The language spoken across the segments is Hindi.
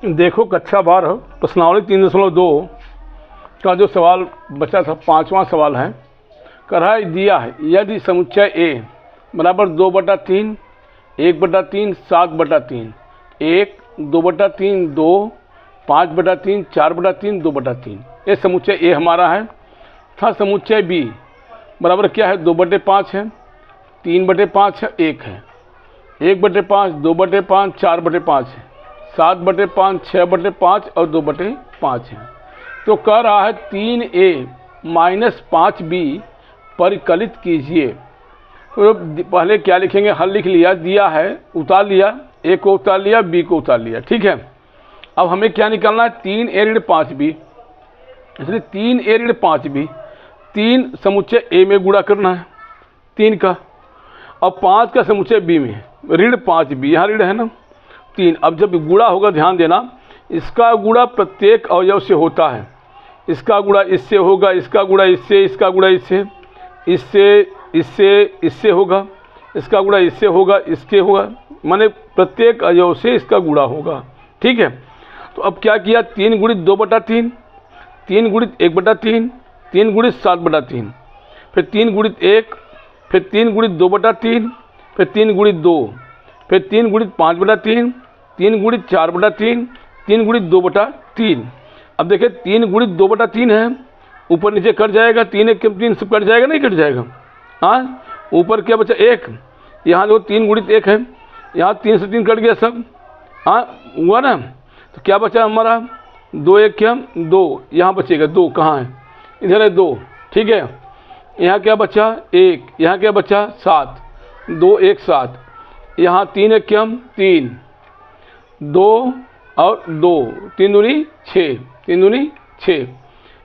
देखो कक्षा 12 प्रश्नावली 3.2 का जो सवाल बचा था, 5वां सवाल है। कह रहा है दिया है यदि समुच्चय ए बराबर 2/3, 1/3, 7/3, 1, 2/3, 2, 5/3, 4/3, 2/3, ये समुच्चय ए हमारा है। था समुच्चय बी बराबर क्या है, 2/5 है, 3/5 है, 1 है, 1/5, 2/5, 4/5 है, 7/5, 6/5 और 2/5 है। तो कह रहा है 3a - 5b परिकलित कीजिए। तो पहले क्या लिखेंगे, हल लिख लिया, दिया है उतार लिया, a को उतार लिया, b को उतार लिया, ठीक है। अब हमें क्या निकालना है, 3a - 5b, इसलिए 3a - 5b, 3 समुच्चय a में गुणा करना है 3 का, और 5 का समुच्चय b में ऋण 5b, यहाँ ऋण है ना 3। अब जब गुणा होगा, ध्यान देना, इसका गुणा प्रत्येक अवयव से होता है। इसका गुणा इससे होगा, इसका गुणा इससे, इसका गुणा इससे, इससे होगा, इसका गुणा इससे होगा, इसके होगा, माने प्रत्येक अवयव से इसका गुणा होगा, ठीक है। तो अब क्या किया, 3 गुणित 2/3, 3 गुणित 1/3, 3 गुणित 7/3, फिर 3 गुणित 1, फिर 3 गुणित 2/3, फिर 3 गुणित 2, फिर 3 गुणित 5/3, 3 गुणित 4/3, 3 गुणित 2/3। अब देखिए 3 गुणित 2/3 है, ऊपर नीचे कट जाएगा, 3 1 3 सब कट जाएगा, नहीं कट जाएगा। हाँ, ऊपर क्या बचा 1, यहाँ जो 3 गुणित 1 है, यहाँ 3 से 3 कट गया सब, हाँ हुआ ना। तो क्या बचा हमारा, 2 1 क्या 2, यहाँ बचेगा 2, कहाँ है, इधर है 2, ठीक है। यहाँ क्या बचा 1, यहाँ क्या बचा 7, 2 1 7, यहाँ 3 1 क्या 3, 2 और 2, 3 दूनी 6, 3 दूनी 6,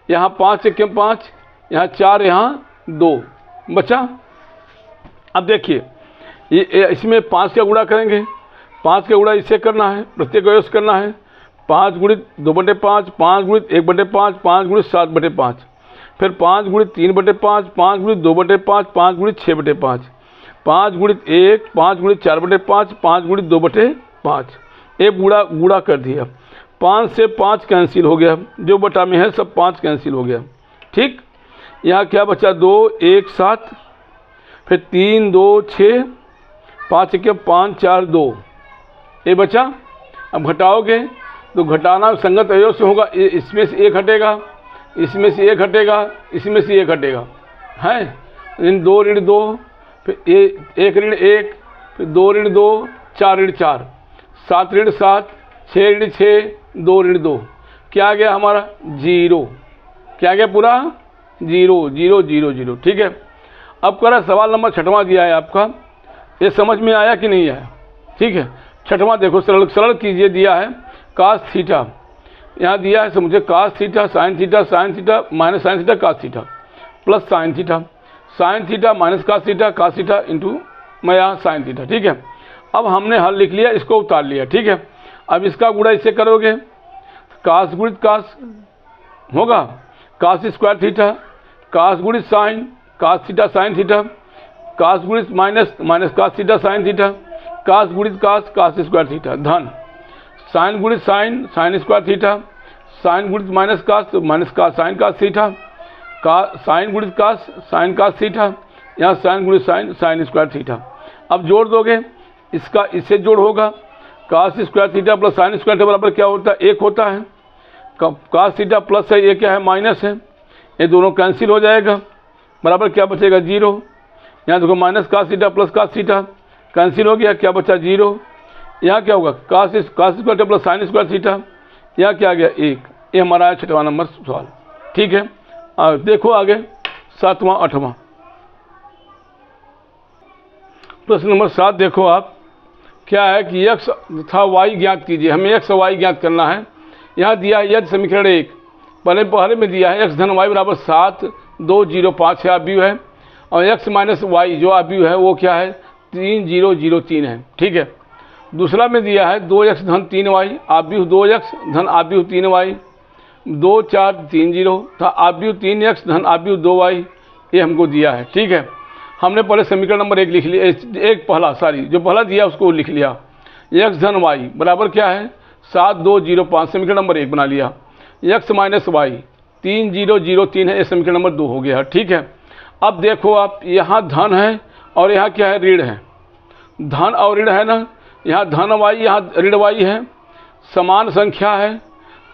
यहाँ 5 1 क्या 5, यहाँ 4, यहाँ 2 बचा। अब देखिए ये इसमें 5 का गुणा करेंगे, 5 का गुणा इससे करना है, प्रत्येक अवयव से करना है। 5 गुणित 2/5, 5 गुणित 1/5, 5 गुणित 7/5, फिर 5 गुणित 3/5, 5 गुणित 2/5, 5 गुणित 6/5, 5 गुणित 1, 5 गुणित 4/5, 5 गुणित 2/5। ये गुणा कर दिया, 5 से 5 कैंसिल हो गया, जो बटा में है सब 5 कैंसिल हो गया, ठीक। यहाँ क्या बचा 2 1 7, फिर 3 2 6, 5 1 5 4 2, ये बचा। अब घटाओगे तो घटाना संगत अवयव से होगा, इसमें से 1 हटेगा, इसमें से 1 हटेगा, इसमें से 1 हटेगा, है इन 2 ऋण 2, फिर 1 ऋण 1, फिर 2 ऋण 2, 4 ऋण 4, 7 ऋण 7, 6 ऋण 6, 2 ऋण 2, क्या आ गया हमारा 0, क्या आ गया पूरा 0 0 0 0, ठीक है। अब कह रहा सवाल नंबर 6वां दिया है आपका, ये समझ में आया कि नहीं आया, ठीक है। 6वां देखो, सरल कीजिए, दिया है कास थीटा, यहाँ दिया है समुझे cos theta sine theta, sine theta minus sine theta cos theta plus sine theta, sine theta minus cos theta into मैं यहाँ साइन थीटा, ठीक है। अब हमने हल लिख लिया, इसको उतार लिया, ठीक है। अब इसका गुणा इससे करोगे, कास गुणित कास होगा, कास स्क्वायर थीटा, कास गुणित sine, cos theta sine theta, cos गुणित minus cos theta sine theta, cos गुणित कास स्क्वायर थीटा, धन साइन गुणित sine, sine square theta, sine गुणित minus cos sine cos theta, sine गुणित कास साइन कास थीटा, यहाँ साइन गुणित साइन साइन स्क्वायर थीटा। अब जोड़ दोगे, इसका इससे जोड़ होगा, cos square theta plus sine square theta बराबर क्या होता है 1 होता है, कास थीटा प्लस है, ये क्या है माइनस है, ये दोनों कैंसिल हो जाएगा, बराबर क्या बचेगा 0। यहाँ देखो minus cos theta plus cos theta cancel हो गया, क्या बचा 0। यहाँ क्या होगा cos square plus sine square theta, यहाँ क्या आ गया 1। ये हमारा 6वां नंबर सवाल, ठीक है। देखो आगे 7वां 8वां प्रश्न नंबर 7 देखो आप, क्या है कि x तथा y ज्ञात कीजिए। हमें x और y ज्ञात करना है। यहाँ दिया है यदि समीकरण 1, पहले में दिया है x धन y बराबर 7 2 0 5 है आव्यूह है, और x माइनस y जो आव्यूह है वो क्या है 3 0 0 3 है, ठीक है। दूसरा में दिया है 2x धन 3y आव्यूह 2x धन आव्यूह 3y, 2 4 3 0 था आव्यूह 3x धन आव्यूह 2y, ये हमको दिया है, ठीक है। हमने पहले समीकरण नंबर 1 लिख लिया, एक पहला जो पहला दिया उसको लिख लिया, x धन y बराबर क्या है 7205 समीकरण नंबर 1 बना लिया। x माइनस वाई 3003 है, ये समीकरण नंबर 2 हो गया। ठीक है, अब देखो आप यहाँ धन है और यहाँ क्या है, ऋण है। धन और ऋण है ना, यहाँ धन वाई यहाँ ऋण वाई है, समान संख्या है,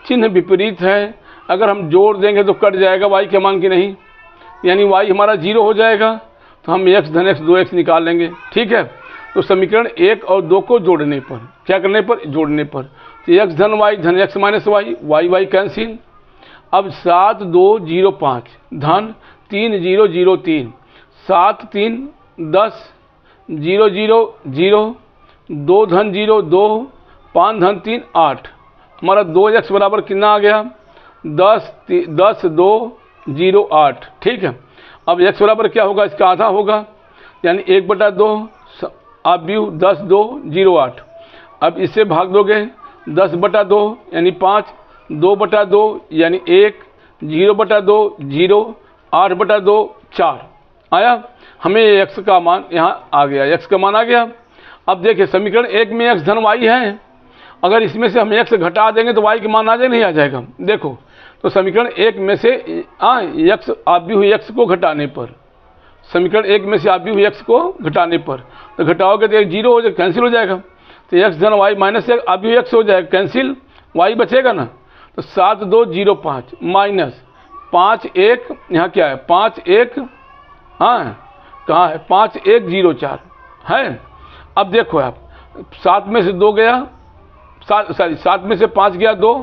चिन्ह विपरीत है। अगर हम जोड़ देंगे तो कट जाएगा वाई के मान की नहीं, यानी वाई हमारा 0 हो जाएगा। तो हम x धन x 2x निकाल लेंगे। ठीक है, तो समीकरण 1 और 2 को जोड़ने पर, क्या करने पर, जोड़ने पर, तो x धन y धन x minus y, y y cancel. अब 7205 धन 3003, 7 3 10, 0 0 0, 2 धन 0 2, 5 धन 3 8, हमारा 2x बराबर कितना आ गया, 10 2 0 8। ठीक है, अब x बराबर क्या होगा, इसका आधा होगा, यानी 1/2 आप भी 10 2 0 8। अब इससे भाग दोगे 10/2 यानी 5, 2/2 यानी 1, 0/2 0, 8/2 4 आया। हमें x का मान यहाँ आ गया, x का मान आ गया। अब देखिए समीकरण 1 में x धन y है, अगर इसमें से हम x घटा देंगे तो y के मान आ जाए, नहीं आ जाएगा। देखो तो समीकरण 1 में से x आवी हुई x को घटाने पर, समीकरण 1 में से आवी हुई x को घटाने पर, तो घटाओगे तो 0 हो जाएगा, कैंसिल हो जाएगा। तो x धन y माइनस आवी हुई x हो जाएगा, कैंसिल, y बचेगा ना। तो 7205 माइनस 5 1, यहाँ क्या है 5 1, हाँ कहाँ है 5104 है। अब देखो आप 7 में से 2 गया, 7 में से 5 गया 2,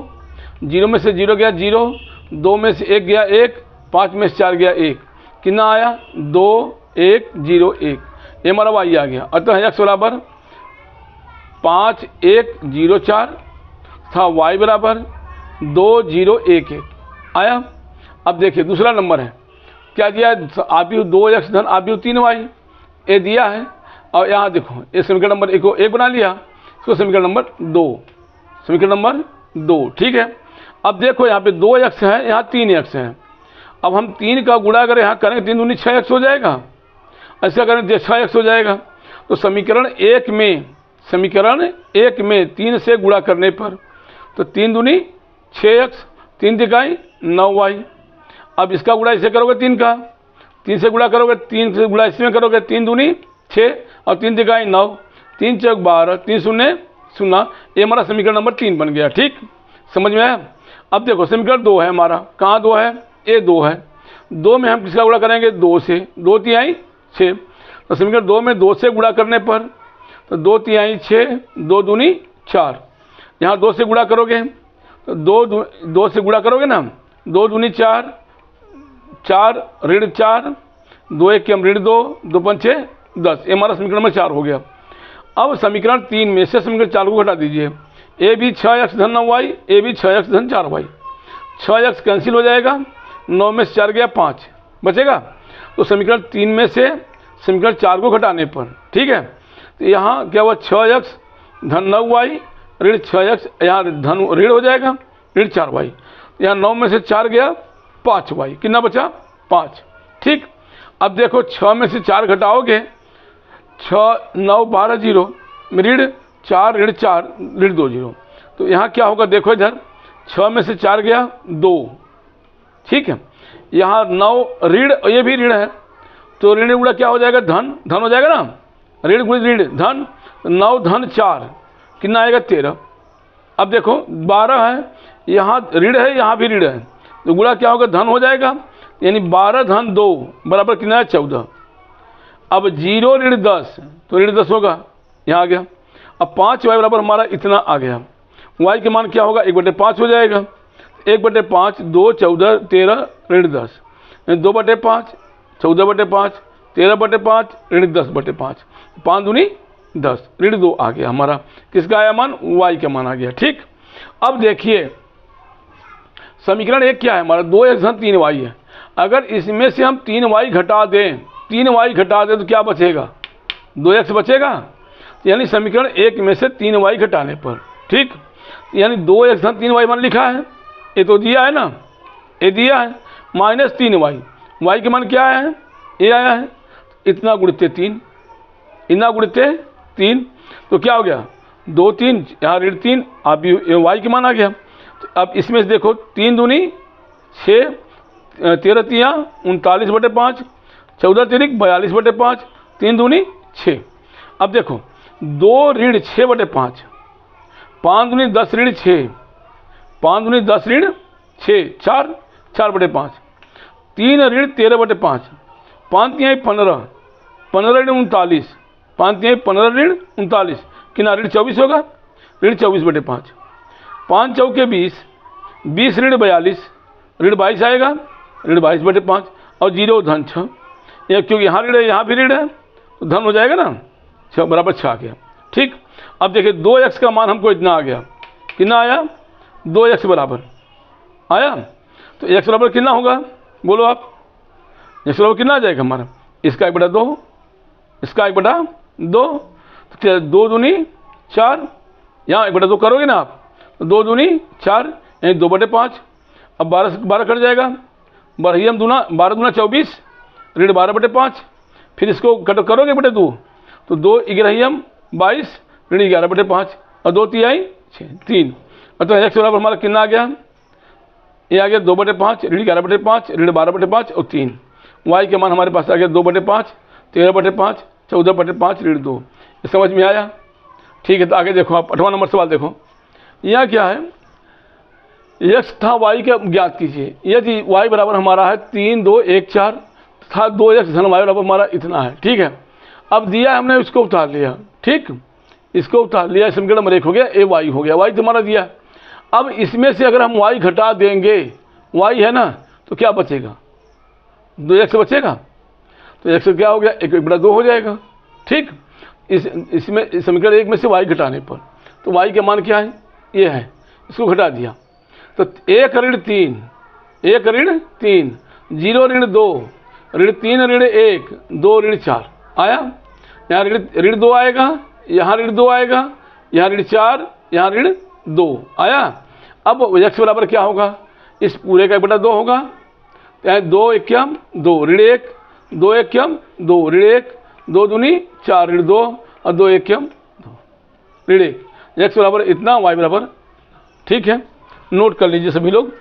0 में से 0 गया 0, 2 में से 1 गया 1, 5 में से 4 गया 1, कितना आया 2 1 0 1, ये हमारा वाई आ गया। अतः x बराबर 5 1 0 4 था, y बराबर 2 0 1 1 आया। अब देखिए दूसरा नंबर है, क्या दिया है, आव्यूह 2x धन आव्यूह 3y, ये दिया है। और यहाँ देखो ये समीकरण नंबर 1 को 1 बना लिया, इसको समीकरण नंबर 2, समीकरण नंबर 2। ठीक है, अब देखो यहाँ पे 2x है, यहाँ 3x है। अब हम 3 का गुणा अगर यहाँ करेंगे 3 दूनी 6x हो जाएगा, ऐसा करें तो 6x हो जाएगा। तो समीकरण 1 में 3 से गुणा करने पर, तो 3 दूनी 6x, 3 तिकाई 9y। अब इसका गुणा इसे करोगे 3 का, 3 से गुणा करोगे, 3 से गुणा इसमें करोगे, 3 दूनी 6 और 3 तिकाई 9, 3 चौक 12, 3 शून्य 0, ये हमारा समीकरण नंबर 3 बन गया। ठीक, समझ में आया। अब देखो समीकरण 2 है हमारा, कहाँ 2 है, ये 2 है। 2 में हम किसका गुणा करेंगे, 2 से, 2 तिहाई 6। तो समीकरण 2 में 2 से गुणा करने पर, तो 2 तिहाई 6, 2 दूनी 4, यहाँ 2 से गुणा करोगे तो 2 से गुणा करोगे ना, 2 दूनी 4, 4 ऋण 4, 2 1 के हम ऋण 2, 2 5 6 10, ये हमारा समीकरण नंबर 4 हो गया। अब समीकरण 3 में से समीकरण 4 को घटा दीजिए, ए भी 6x धन 9y, ए भी 6x धन 4y, 6x कैंसिल हो जाएगा, 9 में से 4 गया 5 बचेगा। तो समीकरण 3 में से समीकरण 4 को घटाने पर, ठीक है, तो यहाँ क्या हुआ 6x धन 9y ऋण 6x, यहाँ धन ऋण हो जाएगा ऋण 4y, यहाँ 9 में से 4 गया 5y, कितना बचा 5। ठीक, अब देखो 6 में से 4 घटाओगे, 6 9 12 0, ऋण 4 ऋण 4 ऋण 2 0, तो यहाँ क्या होगा देखो इधर 6 में से 4 गया 2। ठीक है, यहाँ 9 ऋण, ये भी ऋण है, तो ऋण गुणा क्या हो जाएगा धन, धन हो जाएगा ना, ऋण गुणित ऋण धन, 9 धन 4 कितना आएगा 13। अब देखो 12 है, यहाँ ऋण है, यहाँ भी ऋण है, तो गुणा क्या होगा धन हो जाएगा, यानी 12 धन 2 बराबर कितना है 14। अब 0 ऋण 10, तो ऋण 10 होगा, यहाँ आ गया। अब 5y बराबर हमारा इतना आ गया, y के मान क्या होगा 1/5 हो जाएगा, 1/5 2 14 13 ऋण 10, 2/5 14/5 13/5 ऋण 10/5, 5 दूनी 10, ऋण 2 आ गया हमारा, किसका आया मान, y का मान आ गया। ठीक, अब देखिए समीकरण 1 क्या है हमारा, 2x धन 3y है। अगर इसमें से हम 3y घटा दें, 3y घटा दें तो क्या बचेगा, 2x बचेगा, यानी समीकरण 1 में से 3y घटाने पर, ठीक, यानी 2x धन 3y मान लिखा है, ये तो दिया है ना, ये दिया है, माइनस 3y, y के मान क्या आया है, ये आया है, इतना गुणित 3, इतना गुणित 3, तो क्या हो गया 2 3, यहाँ ऋण 3, आप y की मान आ गया। तो अब इसमें से देखो 3 दूनी 6, 13 तिया 39/5, 14 तिरिक 42/5, 3 दूनी 6। अब देखो 2 ऋण 6/5, 5 दूनी 10 ऋण 6, 5 दूनी 10 ऋण 6, 4, 4/5, 3 ऋण 13/5, 5 तिहाई 15, 15 ऋण 39, 5 तिहाई 15 ऋण 39, कितना ऋण 24 होगा, ऋण 24/5, 5 चौके 20, 20 ऋण 42, ऋण 22 आएगा, ऋण 22/5 और 0 धन 6, क्योंकि यहाँ ऋण है यहाँ भी ऋण है तो धन हो जाएगा ना, 6 बराबर 6 आ गया। ठीक, अब देखिए 2x का मान हमको इतना आ गया, कितना आया, 2x बराबर आया। तो x बराबर कितना होगा, बोलो आप, x बराबर कितना आ जाएगा हमारा, इसका 1/2, इसका 1/2, तो 2 दूनी 4, यहाँ 1/2 करोगे ना आप, तो 2 दूनी 4 यानी 2/5। अब 12 कट जाएगा, 12 दूना 12 दूना 24, ऋण 12/5, फिर इसको कट करोगे 2, तो 2 11 22, ऋण 11/5 और 2 तिहाई 6, 3। तो x बराबर हमारा कितना आ गया, ये आ गया 2/5, ऋण 11/5, ऋण 12/5 और 3। y के मान हमारे पास आ गया 2/5, 13/5, 14/5, ऋण 2। ये समझ में आया। ठीक है, तो आगे देखो आप 8वां नंबर सवाल देखो, यहाँ क्या है, x था y का ज्ञात कीजिए। यदि y बराबर हमारा है 3 2 1 4 था 2x धन y बराबर हमारा इतना है। ठीक है, अब दिया हमने इसको उतार लिया, ठीक, इसको उतार लिया, समीकरण नंबर 1 हो गया, ए वाई हो गया, y तो हमारा दिया। अब इसमें से अगर हम y घटा देंगे, y है ना, तो क्या बचेगा, 2x बचेगा, तो x क्या हो गया, 1/2 हो जाएगा। ठीक, इसमें समीकरण 1 में से y घटाने पर, तो y के मान क्या है, ये है, इसको घटा दिया, तो 1 ऋण 3, 1 ऋण 3, 0 ऋण 2, ऋण 3 ऋण 1, 2 ऋण 4 आया। यहाँ ऋण 2 आएगा, यहाँ ऋण 2 आएगा, यहाँ ऋण 4, यहाँ ऋण 2 आया। अब x बराबर क्या होगा, इस पूरे का 1/2 होगा, 2 1 2 ऋण 1, 2 1 2 ऋण 1, 2 दूनी 4 ऋण 2 और 2 1 2 ऋण 1, x बराबर इतना, y बराबर। ठीक है, नोट कर लीजिए सभी लोग।